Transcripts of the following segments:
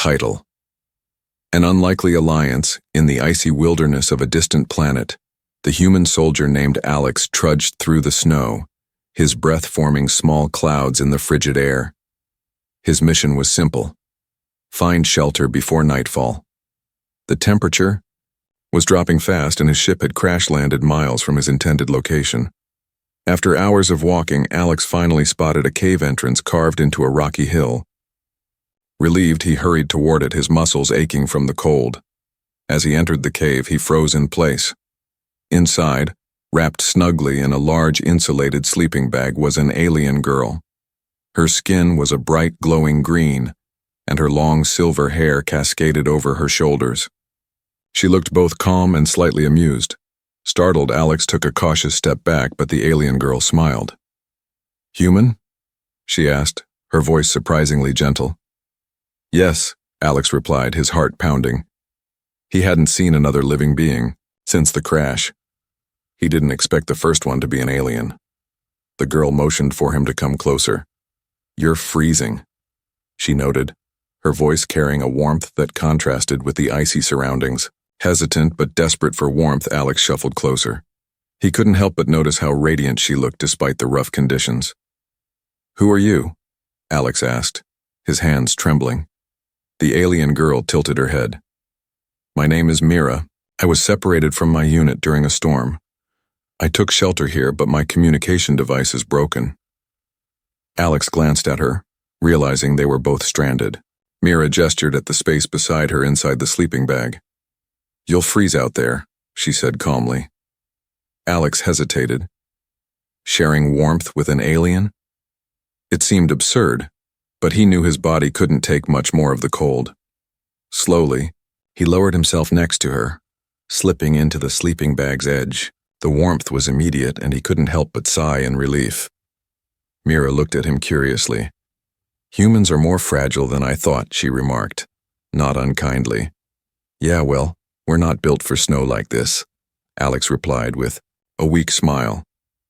Title: An unlikely alliance in the icy wilderness of a distant planet. The human soldier named Alex trudged through the snow, his breath forming small clouds in the frigid air. His mission was simple: find shelter before nightfall. The temperature was dropping fast and his ship had crash-landed miles from his intended location. After hours of walking, Alex finally spotted a cave entrance carved into a rocky hill. Relieved, he hurried toward it, his muscles aching from the cold. As he entered the cave, he froze in place. Inside, wrapped snugly in a large insulated sleeping bag, was an alien girl. Her skin was a bright glowing green, and her long silver hair cascaded over her shoulders. She looked both calm and slightly amused. Startled, Alex took a cautious step back, but the alien girl smiled. "Human?" she asked, her voice surprisingly gentle. "Yes," Alex replied, his heart pounding. He hadn't seen another living being since the crash. He didn't expect the first one to be an alien. The girl motioned for him to come closer. "You're freezing," she noted, her voice carrying a warmth that contrasted with the icy surroundings. Hesitant but desperate for warmth, Alex shuffled closer. He couldn't help but notice how radiant she looked despite the rough conditions. "Who are you?" Alex asked, his hands trembling. The alien girl tilted her head. "My name is Mira. I was separated from my unit during a storm. I took shelter here, but my communication device is broken." Alex glanced at her, realizing they were both stranded. Mira gestured at the space beside her inside the sleeping bag. "You'll freeze out there," she said calmly. Alex hesitated. Sharing warmth with an alien? It seemed absurd, but he knew his body couldn't take much more of the cold. Slowly, he lowered himself next to her, slipping into the sleeping bag's edge. The warmth was immediate, and he couldn't help but sigh in relief. Mira looked at him curiously. "Humans are more fragile than I thought," she remarked, not unkindly. "Yeah, well, we're not built for snow like this," Alex replied with a weak smile.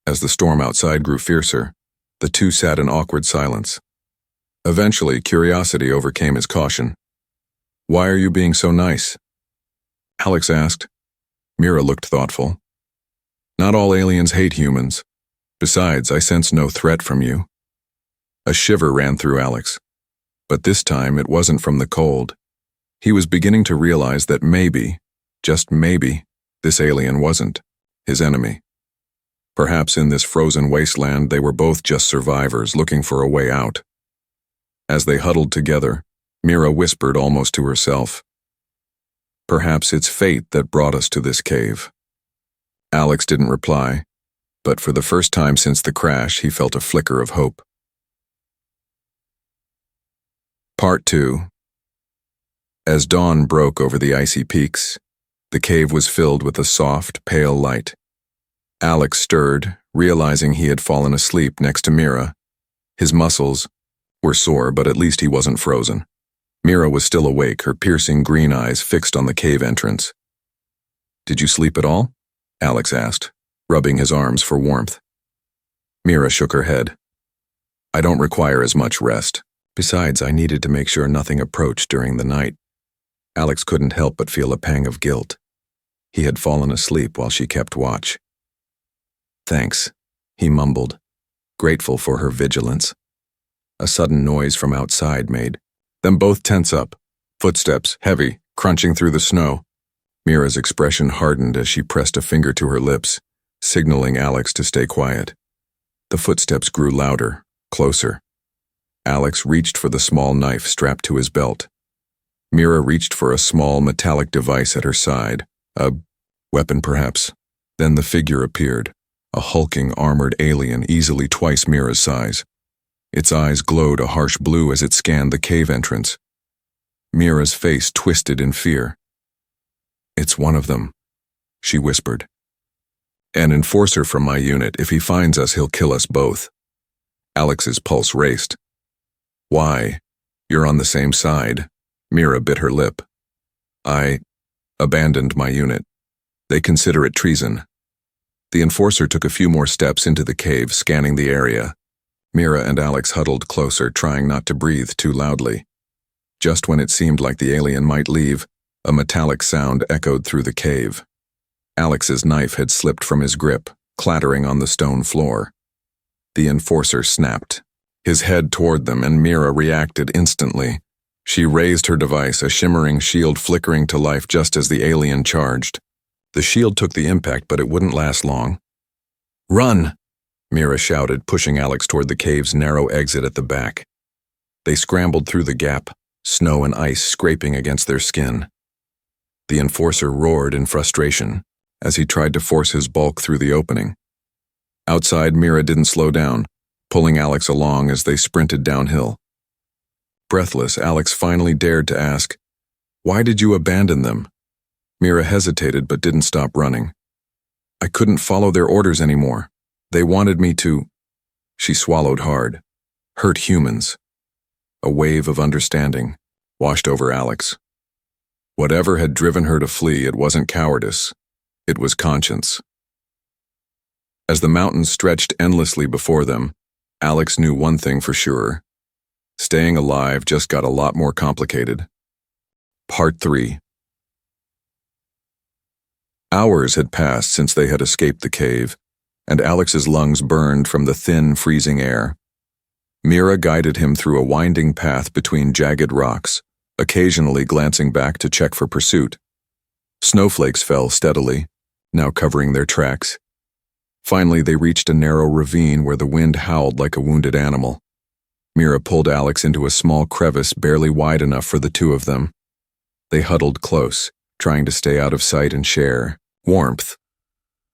As the storm outside grew fiercer, the two sat in awkward silence. Eventually, curiosity overcame his caution. "Why are you being so nice?" Alex asked. Mira looked thoughtful. "Not all aliens hate humans. Besides, I sense no threat from you." A shiver ran through Alex. But this time it wasn't from the cold. He was beginning to realize that maybe, just maybe, this alien wasn't his enemy. Perhaps in this frozen wasteland they were both just survivors looking for a way out. As they huddled together, Mira whispered almost to herself, "Perhaps it's fate that brought us to this cave." Alex didn't reply, but for the first time since the crash, he felt a flicker of hope. Part 2. As dawn broke over the icy peaks, the cave was filled with a soft, pale light. Alex stirred, realizing he had fallen asleep next to Mira. His muscles were sore, but at least he wasn't frozen. Mira was still awake, her piercing green eyes fixed on the cave entrance. "Did you sleep at all?" Alex asked, rubbing his arms for warmth. Mira shook her head. "I don't require as much rest. Besides, I needed to make sure nothing approached during the night." Alex couldn't help but feel a pang of guilt. He had fallen asleep while she kept watch. "Thanks," he mumbled, grateful for her vigilance. A sudden noise from outside made them both tense up. Footsteps, heavy, crunching through the snow. Mira's expression hardened as she pressed a finger to her lips, signaling Alex to stay quiet. The footsteps grew louder, closer. Alex reached for the small knife strapped to his belt. Mira reached for a small metallic device at her side, a weapon perhaps. Then the figure appeared, a hulking armored alien easily twice Mira's size. Its eyes glowed a harsh blue as it scanned the cave entrance. Mira's face twisted in fear. "It's one of them," she whispered. "An enforcer from my unit. If he finds us, he'll kill us both." Alex's pulse raced. "Why? You're on the same side." Mira bit her lip. "I abandoned my unit. They consider it treason." The enforcer took a few more steps into the cave, scanning the area. Mira and Alex huddled closer, trying not to breathe too loudly. Just when it seemed like the alien might leave, a metallic sound echoed through the cave. Alex's knife had slipped from his grip, clattering on the stone floor. The enforcer snapped, his head toward them, and Mira reacted instantly. She raised her device, a shimmering shield flickering to life just as the alien charged. The shield took the impact, but it wouldn't last long. "Run!" Mira shouted, pushing Alex toward the cave's narrow exit at the back. They scrambled through the gap, snow and ice scraping against their skin. The enforcer roared in frustration as he tried to force his bulk through the opening. Outside, Mira didn't slow down, pulling Alex along as they sprinted downhill. Breathless, Alex finally dared to ask, "Why did you abandon them?" Mira hesitated but didn't stop running. "I couldn't follow their orders anymore. They wanted me to—" She swallowed hard. "Hurt humans." A wave of understanding washed over Alex. Whatever had driven her to flee, it wasn't cowardice. It was conscience. As the mountains stretched endlessly before them, Alex knew one thing for sure. Staying alive just got a lot more complicated. Part 3. Hours had passed since they had escaped the cave, and Alex's lungs burned from the thin, freezing air. Mira guided him through a winding path between jagged rocks, occasionally glancing back to check for pursuit. Snowflakes fell steadily, now covering their tracks. Finally, they reached a narrow ravine where the wind howled like a wounded animal. Mira pulled Alex into a small crevice barely wide enough for the two of them. They huddled close, trying to stay out of sight and share warmth.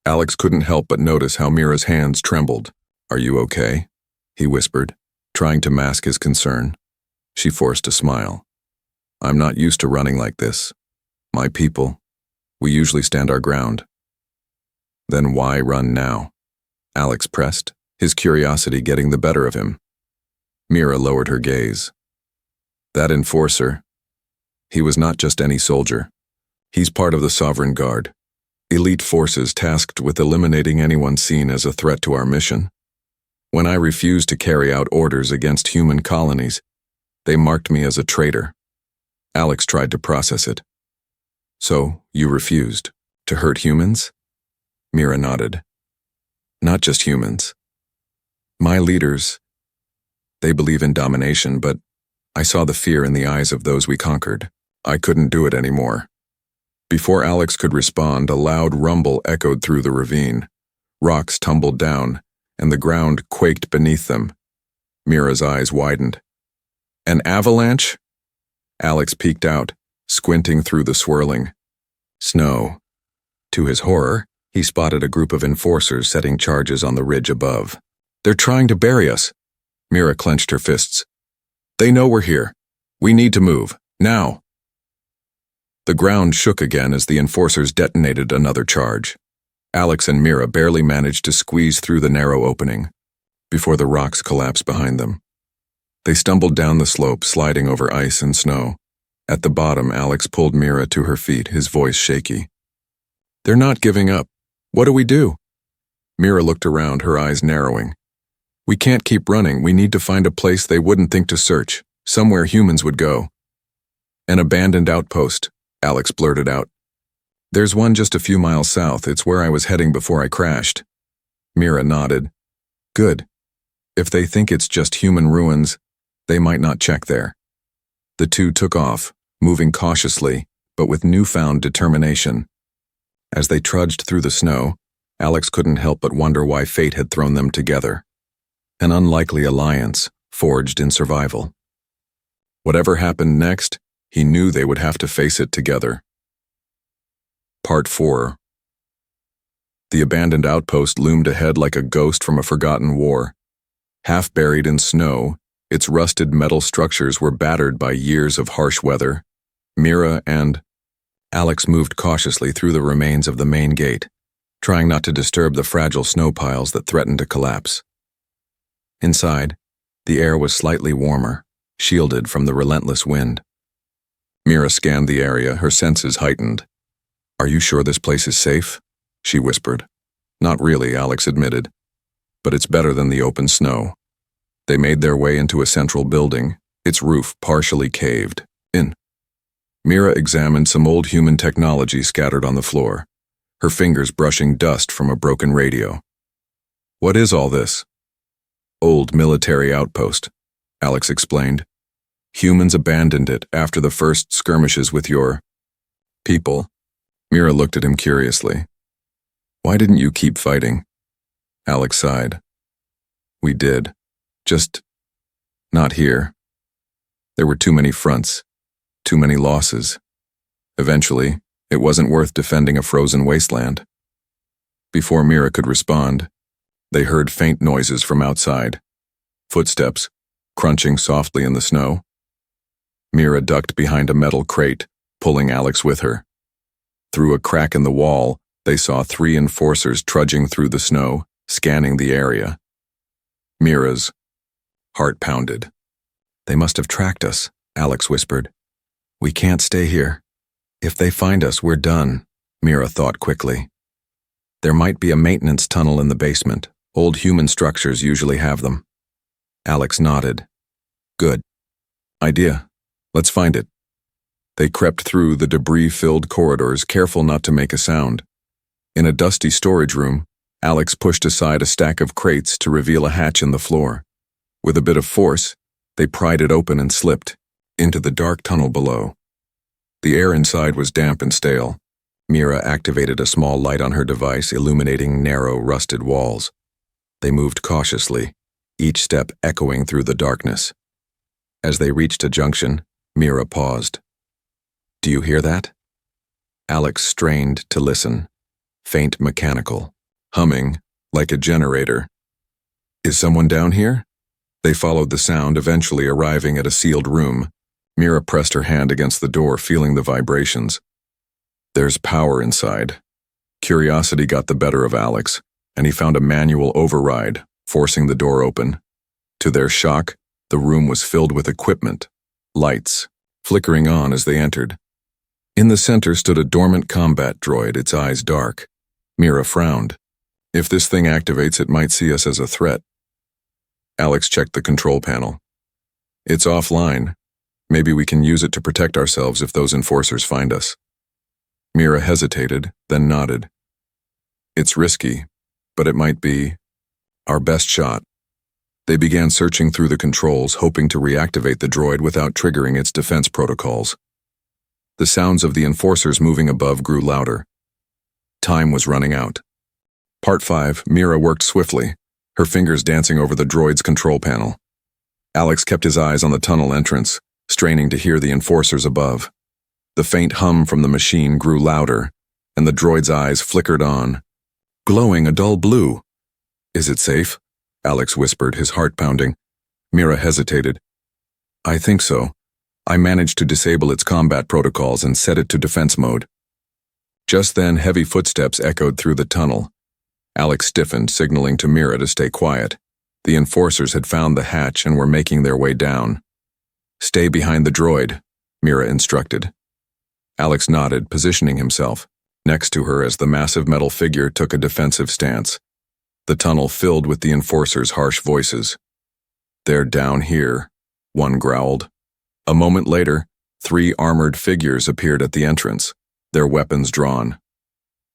Alex couldn't help but notice how Mira's hands trembled. "Are you okay?" he whispered, trying to mask his concern. She forced a smile. "I'm not used to running like this. My people, we usually stand our ground." "Then why run now?" Alex pressed, his curiosity getting the better of him. Mira lowered her gaze. "That enforcer, he was not just any soldier. He's part of the Sovereign Guard, elite forces tasked with eliminating anyone seen as a threat to our mission. When I refused to carry out orders against human colonies, they marked me as a traitor." Alex tried to process it. "So, you refused to hurt humans?" Mira nodded. "Not just humans. My leaders, they believe in domination, but I saw the fear in the eyes of those we conquered. I couldn't do it anymore." Before Alex could respond, a loud rumble echoed through the ravine. Rocks tumbled down, and the ground quaked beneath them. Mira's eyes widened. "An avalanche?" Alex peeked out, squinting through the swirling snow. To his horror, he spotted a group of enforcers setting charges on the ridge above. "They're trying to bury us." Mira clenched her fists. "They know we're here. We need to move, now." The ground shook again as the enforcers detonated another charge. Alex and Mira barely managed to squeeze through the narrow opening before the rocks collapsed behind them. They stumbled down the slope, sliding over ice and snow. At the bottom, Alex pulled Mira to her feet, his voice shaky. "They're not giving up. What do we do?" Mira looked around, her eyes narrowing. "We can't keep running. We need to find a place they wouldn't think to search, somewhere humans would go." "An abandoned outpost," Alex blurted out. "There's one just a few miles south. It's where I was heading before I crashed." Mira nodded. "Good. If they think it's just human ruins, they might not check there." The two took off, moving cautiously, but with newfound determination. As they trudged through the snow, Alex couldn't help but wonder why fate had thrown them together. An unlikely alliance, forged in survival. Whatever happened next, he knew they would have to face it together. Part 4. The abandoned outpost loomed ahead like a ghost from a forgotten war. Half buried in snow, its rusted metal structures were battered by years of harsh weather. Mira and Alex moved cautiously through the remains of the main gate, trying not to disturb the fragile snow piles that threatened to collapse. Inside, the air was slightly warmer, shielded from the relentless wind. Mira scanned the area, her senses heightened. "Are you sure this place is safe?" she whispered. "Not really," Alex admitted. "But it's better than the open snow." They made their way into a central building, its roof partially caved. In. Mira examined some old human technology scattered on the floor, her fingers brushing dust from a broken radio. What is all this? Old military outpost, Alex explained. Humans abandoned it after the first skirmishes with your people. Mira looked at him curiously. Why didn't you keep fighting? Alex sighed. We did. Just not here. There were too many fronts, too many losses. Eventually, it wasn't worth defending a frozen wasteland. Before Mira could respond, they heard faint noises from outside. Footsteps, crunching softly in the snow. Mira ducked behind a metal crate, pulling Alex with her. Through a crack in the wall, they saw 3 enforcers trudging through the snow, scanning the area. Mira's heart pounded. They must have tracked us, Alex whispered. We can't stay here. If they find us, we're done, Mira thought quickly. There might be a maintenance tunnel in the basement. Old human structures usually have them. Alex nodded. Good. Idea. Let's find it. They crept through the debris-filled corridors, careful not to make a sound. In a dusty storage room, Alex pushed aside a stack of crates to reveal a hatch in the floor. With a bit of force, they pried it open and slipped into the dark tunnel below. The air inside was damp and stale. Mira activated a small light on her device, illuminating narrow, rusted walls. They moved cautiously, each step echoing through the darkness. As they reached a junction, Mira paused. Do you hear that? Alex strained to listen. Faint mechanical, humming like a generator. Is someone down here? They followed the sound, eventually arriving at a sealed room. Mira pressed her hand against the door, feeling the vibrations. There's power inside. Curiosity got the better of Alex, and he found a manual override, forcing the door open. To their shock, the room was filled with equipment, lights, flickering on as they entered. In the center stood a dormant combat droid, its eyes dark. Mira frowned. If this thing activates, it might see us as a threat. Alex checked the control panel. It's offline. Maybe we can use it to protect ourselves if those enforcers find us. Mira hesitated, then nodded. It's risky, but it might be our best shot. They began searching through the controls, hoping to reactivate the droid without triggering its defense protocols. The sounds of the enforcers moving above grew louder. Time was running out. Part 5, Mira worked swiftly, her fingers dancing over the droid's control panel. Alex kept his eyes on the tunnel entrance, straining to hear the enforcers above. The faint hum from the machine grew louder, and the droid's eyes flickered on, glowing a dull blue. Is it safe? Alex whispered, his heart pounding. Mira hesitated. I think so. I managed to disable its combat protocols and set it to defense mode. Just then, heavy footsteps echoed through the tunnel. Alex stiffened, signaling to Mira to stay quiet. The enforcers had found the hatch and were making their way down. Stay behind the droid, Mira instructed. Alex nodded, positioning himself next to her as the massive metal figure took a defensive stance. The tunnel filled with the enforcers' harsh voices. They're down here, one growled. A moment later, 3 armored figures appeared at the entrance, their weapons drawn.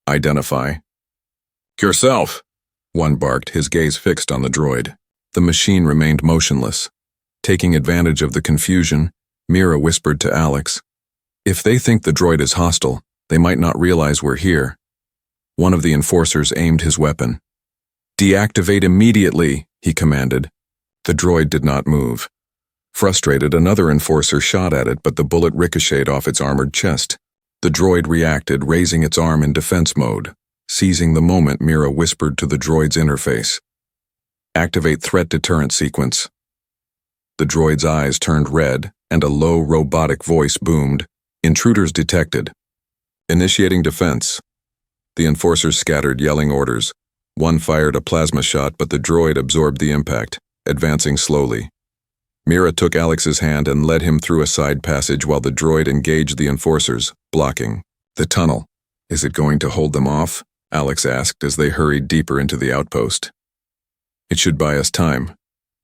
Identify. Yourself, one barked, his gaze fixed on the droid. The machine remained motionless. Taking advantage of the confusion, Mira whispered to Alex, if they think the droid is hostile, they might not realize we're here. One of the enforcers aimed his weapon. Deactivate immediately, he commanded. The droid did not move. Frustrated, another enforcer shot at it, but the bullet ricocheted off its armored chest. The droid reacted, raising its arm in defense mode. Seizing the moment, Mira whispered to the droid's interface. Activate threat deterrent sequence. The droid's eyes turned red, and a low, robotic voice boomed. Intruders detected. Initiating defense. The enforcers scattered, yelling orders. One fired a plasma shot, but the droid absorbed the impact, advancing slowly. Mira took Alex's hand and led him through a side passage while the droid engaged the enforcers, blocking. The tunnel. Is it going to hold them off? Alex asked as they hurried deeper into the outpost. It should buy us time,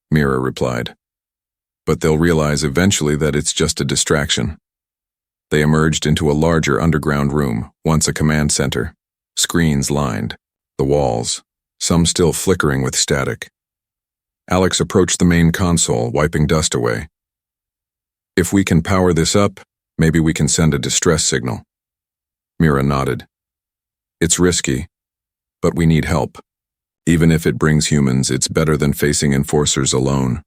Mira replied. but they'll realize eventually that it's just a distraction. They emerged into a larger underground room, once a command center. Screens lined the walls, some still flickering with static. Alex approached the main console, wiping dust away. "If we can power this up, maybe we can send a distress signal." Mira nodded. "It's risky, but we need help. Even if it brings humans, it's better than facing enforcers alone."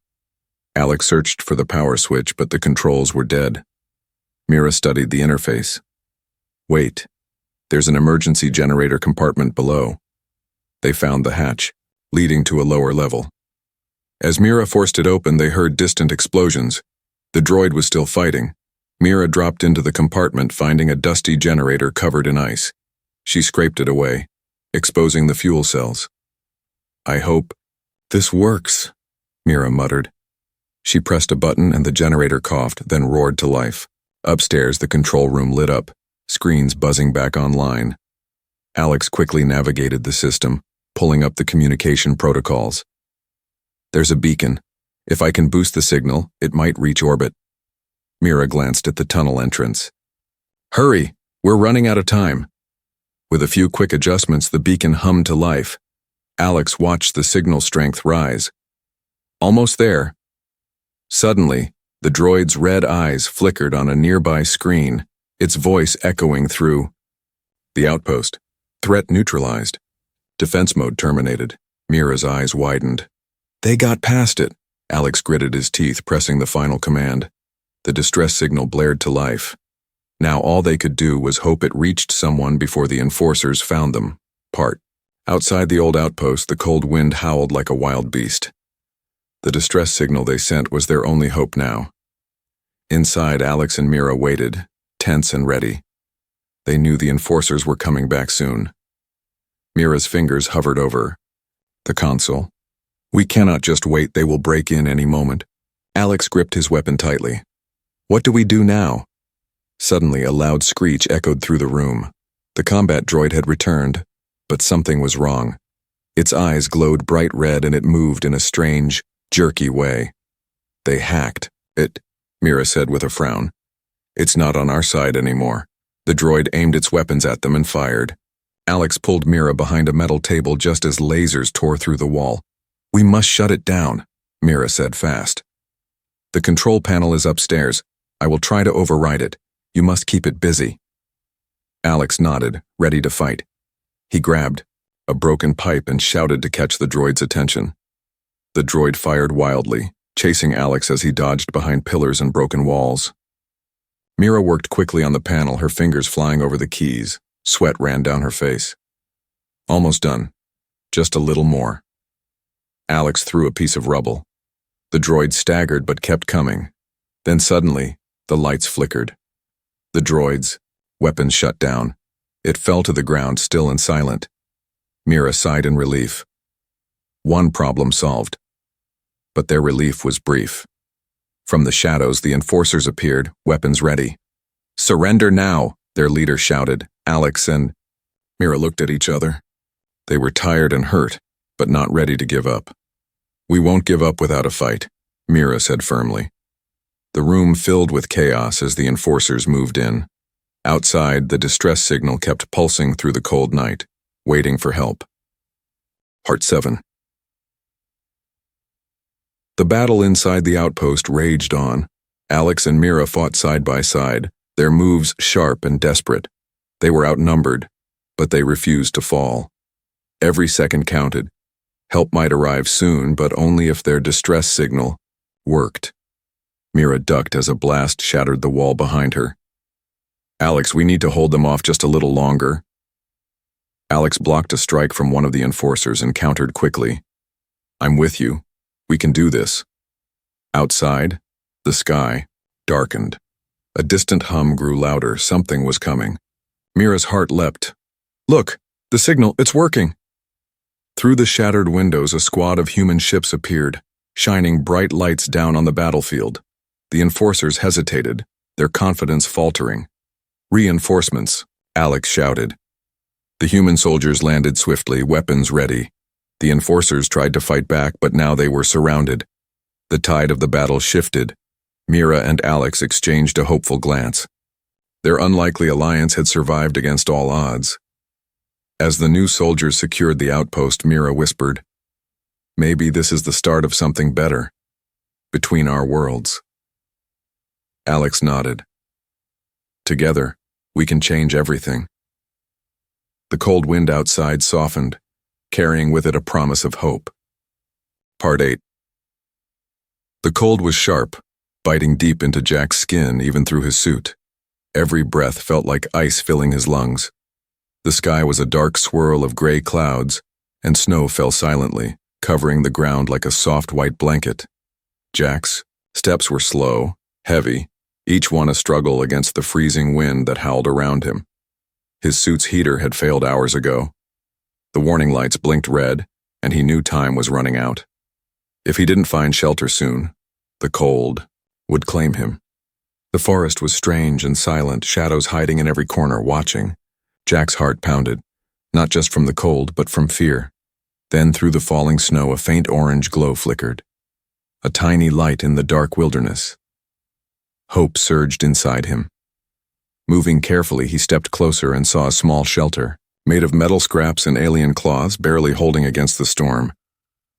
Alex searched for the power switch, but the controls were dead. Mira studied the interface. "Wait, there's an emergency generator compartment below." They found the hatch, leading to a lower level. As Mira forced it open, they heard distant explosions. The droid was still fighting. Mira dropped into the compartment, finding a dusty generator covered in ice. She scraped it away, exposing the fuel cells. "I hope this works," Mira muttered. She pressed a button and the generator coughed, then roared to life. Upstairs, the control room lit up, screens buzzing back online. Alex quickly navigated the system, pulling up the communication protocols. "There's a beacon. If I can boost the signal, it might reach orbit." Mira glanced at the tunnel entrance. "Hurry, we're running out of time." With a few quick adjustments, the beacon hummed to life. Alex watched the signal strength rise. Almost there. Suddenly, the droid's red eyes flickered on a nearby screen, its voice echoing through. "The outpost. Threat neutralized. Defense mode terminated." Mira's eyes widened. "They got past it." Alex gritted his teeth, pressing the final command. The distress signal blared to life. Now all they could do was hope it reached someone before the enforcers found them. Outside the old outpost, the cold wind howled like a wild beast. The distress signal they sent was their only hope now. Inside, Alex and Mira waited, tense and ready. They knew the enforcers were coming back soon. Mira's fingers hovered over the console. "We cannot just wait, they will break in any moment." Alex gripped his weapon tightly. "What do we do now?" Suddenly, a loud screech echoed through the room. The combat droid had returned, but something was wrong. Its eyes glowed bright red and it moved in a strange, jerky way. "They hacked it," Mira said with a frown. "It's not on our side anymore." The droid aimed its weapons at them and fired. Alex pulled Mira behind a metal table just as lasers tore through the wall. "We must shut it down," Mira said fast. "The control panel is upstairs. I will try to override it. You must keep it busy." Alex nodded, ready to fight. He grabbed a broken pipe and shouted to catch the droid's attention. The droid fired wildly, chasing Alex as he dodged behind pillars and broken walls. Mira worked quickly on the panel, her fingers flying over the keys. Sweat ran down her face. "Almost done. Just a little more." Alex threw a piece of rubble. The droid staggered but kept coming. Then suddenly, the lights flickered. The droid's weapons shut down. It fell to the ground, still and silent. Mira sighed in relief. One problem solved. But their relief was brief. From the shadows, the enforcers appeared, weapons ready. "Surrender now," their leader shouted. Alex and Mira looked at each other. They were tired and hurt, but not ready to give up. "We won't give up without a fight," Mira said firmly. The room filled with chaos as the enforcers moved in. Outside, the distress signal kept pulsing through the cold night, waiting for help. Part 7. The battle inside the outpost raged on. Alex and Mira fought side by side, their moves sharp and desperate. They were outnumbered, but they refused to fall. Every second counted. Help might arrive soon, but only if their distress signal worked. Mira ducked as a blast shattered the wall behind her. "Alex, we need to hold them off just a little longer." Alex blocked a strike from one of the enforcers and countered quickly. "I'm with you. We can do this." Outside, the sky darkened. A distant hum grew louder. Something was coming. Mira's heart leapt. "Look, the signal, it's working." Through the shattered windows, a squad of human ships appeared, shining bright lights down on the battlefield. The enforcers hesitated, their confidence faltering. "Reinforcements," Alex shouted. The human soldiers landed swiftly, weapons ready. The enforcers tried to fight back, but now they were surrounded. The tide of the battle shifted. Mira and Alex exchanged a hopeful glance. Their unlikely alliance had survived against all odds. As the new soldiers secured the outpost, Mira whispered, "Maybe this is the start of something better. Between our worlds." Alex nodded. "Together, we can change everything." The cold wind outside softened, carrying with it a promise of hope. Part 8. The cold was sharp, biting deep into Jack's skin even through his suit. Every breath felt like ice filling his lungs. The sky was a dark swirl of gray clouds, and snow fell silently, covering the ground like a soft white blanket. Jack's steps were slow, heavy, each one a struggle against the freezing wind that howled around him. His suit's heater had failed hours ago. The warning lights blinked red, and he knew time was running out. If he didn't find shelter soon, the cold would claim him. The forest was strange and silent, shadows hiding in every corner, watching. Jack's heart pounded, not just from the cold, but from fear. Then through the falling snow, a faint orange glow flickered. A tiny light in the dark wilderness. Hope surged inside him. Moving carefully, he stepped closer and saw a small shelter, made of metal scraps and alien claws, barely holding against the storm.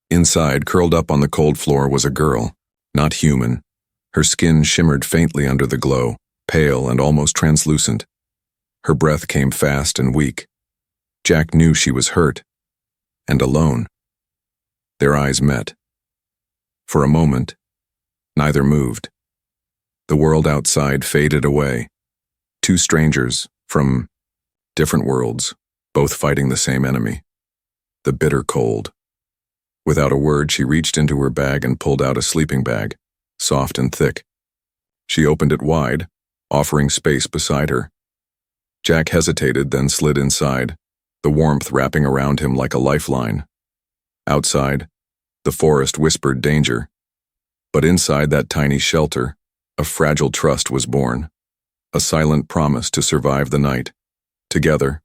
Inside, curled up on the cold floor, was a girl, not human. Her skin shimmered faintly under the glow, pale and almost translucent. Her breath came fast and weak. Jack knew she was hurt, and alone. Their eyes met. For a moment, neither moved. The world outside faded away. Two strangers from different worlds, both fighting the same enemy, the bitter cold. Without a word, she reached into her bag and pulled out a sleeping bag, soft and thick. She opened it wide, offering space beside her. Jack hesitated, then slid inside, the warmth wrapping around him like a lifeline. Outside, the forest whispered danger. But inside that tiny shelter, a fragile trust was born, a silent promise to survive the night. Together,